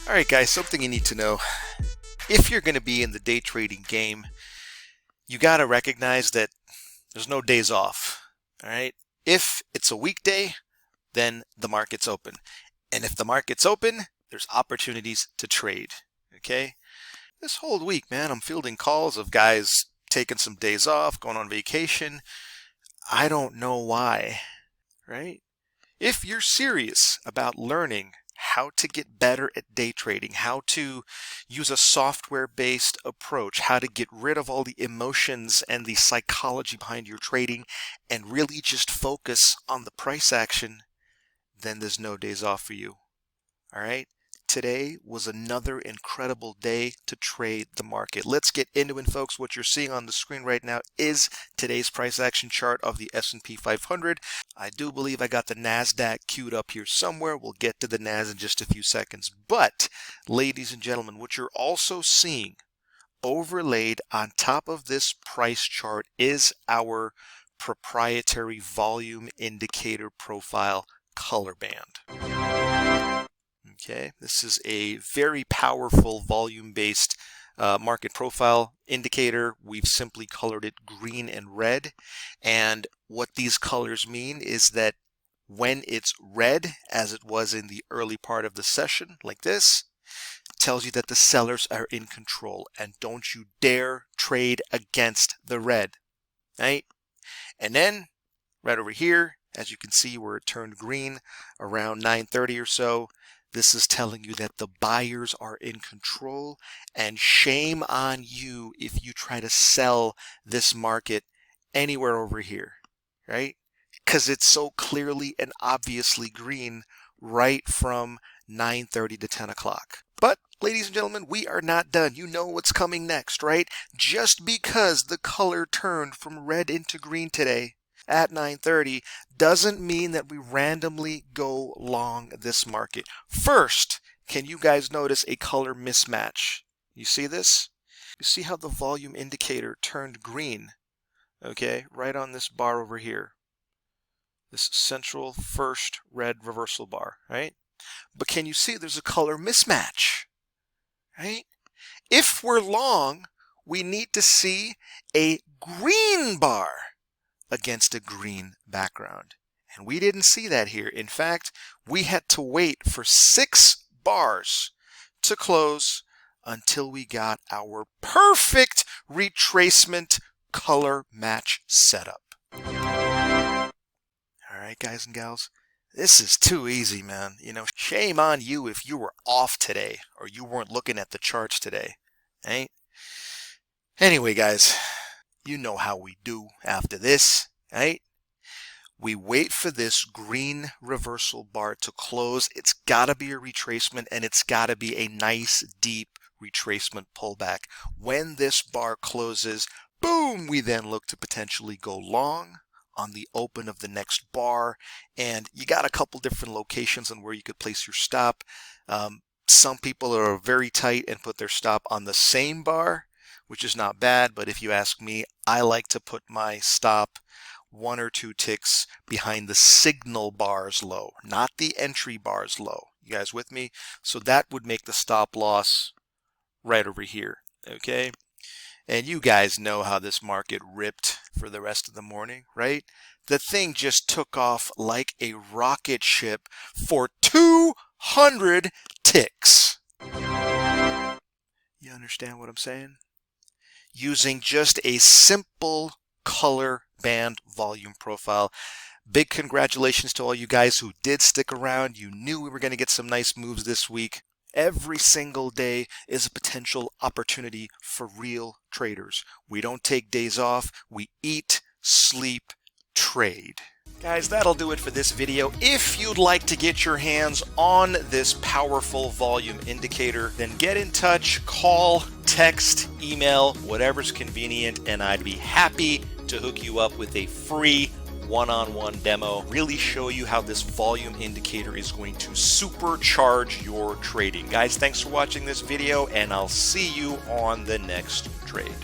Alright guys, something you need to know. If you're going to be in the day trading game, you got to recognize that there's no days off. Alright? If it's a weekday, then the market's open. And if the market's open, there's opportunities to trade. Okay? This whole week, man, I'm fielding calls of guys taking some days off, going on vacation. I don't know why. Right? If you're serious about learning how to get better at day trading, how to use a software-based approach, how to get rid of all the emotions and the psychology behind your trading and really just focus on the price action, then there's no days off for you. All right? Today was another incredible day to trade the market. Let's get into it, folks. What you're seeing on the screen right now is today's price action chart of the S&P 500. I do believe I got the NASDAQ queued up here somewhere. We'll get to the NAS in just a few seconds. But, ladies and gentlemen, what you're also seeing overlaid on top of this price chart is our proprietary volume indicator profile color band. Okay, this is a very powerful volume-based market profile indicator. We've simply colored it green and red. And what these colors mean is that when it's red, as it was in the early part of the session, like this, it tells you that the sellers are in control. And don't you dare trade against the red. Right? And then, right over here, as you can see where it turned green around 9:30 or so, this is telling you that the buyers are in control, and shame on you if you try to sell this market anywhere over here, right? Because it's so clearly and obviously green right from 9:30 to 10 o'clock. But, ladies and gentlemen, we are not done. You know what's coming next, right? Just because the color turned from red into green today at 9:30 doesn't mean that we randomly go long this market. First, can you guys notice a color mismatch? You see this? You see how the volume indicator turned green, okay, right on this bar over here. This central first red reversal bar, right? But can you see there's a color mismatch, right? If we're long, we need to see a green bar against a green background. And we didn't see that here. In fact, we had to wait for 6 bars to close until we got our perfect retracement color match setup. All right, guys and gals, this is too easy, man. You know, shame on you if you were off today or you weren't looking at the charts today, right? Anyway, guys, you know how we do after this, right? We wait for this green reversal bar to close. It's got to be a retracement, and it's got to be a nice, deep retracement pullback. When this bar closes, boom, we then look to potentially go long on the open of the next bar. And you got a couple different locations on where you could place your stop. Some people are very tight and put their stop on the same bar, which is not bad, but if you ask me, I like to put my stop 1 or 2 ticks behind the signal bars low, not the entry bars low. You guys with me? So that would make the stop loss right over here, okay? And you guys know how this market ripped for the rest of the morning, right? The thing just took off like a rocket ship for 200 ticks. You understand what I'm saying? Using just a simple color band volume profile. Big congratulations to all you guys who did stick around. You knew we were going to get some nice moves this week. Every single day is a potential opportunity for real traders. We don't take days off. We eat, sleep, trade. Guys, that'll do it for this video. If you'd like to get your hands on this powerful volume indicator, then get in touch, call, text, email, whatever's convenient, and I'd be happy to hook you up with a free one-on-one demo, really show you how this volume indicator is going to supercharge your trading. Guys, thanks for watching this video, and I'll see you on the next trade.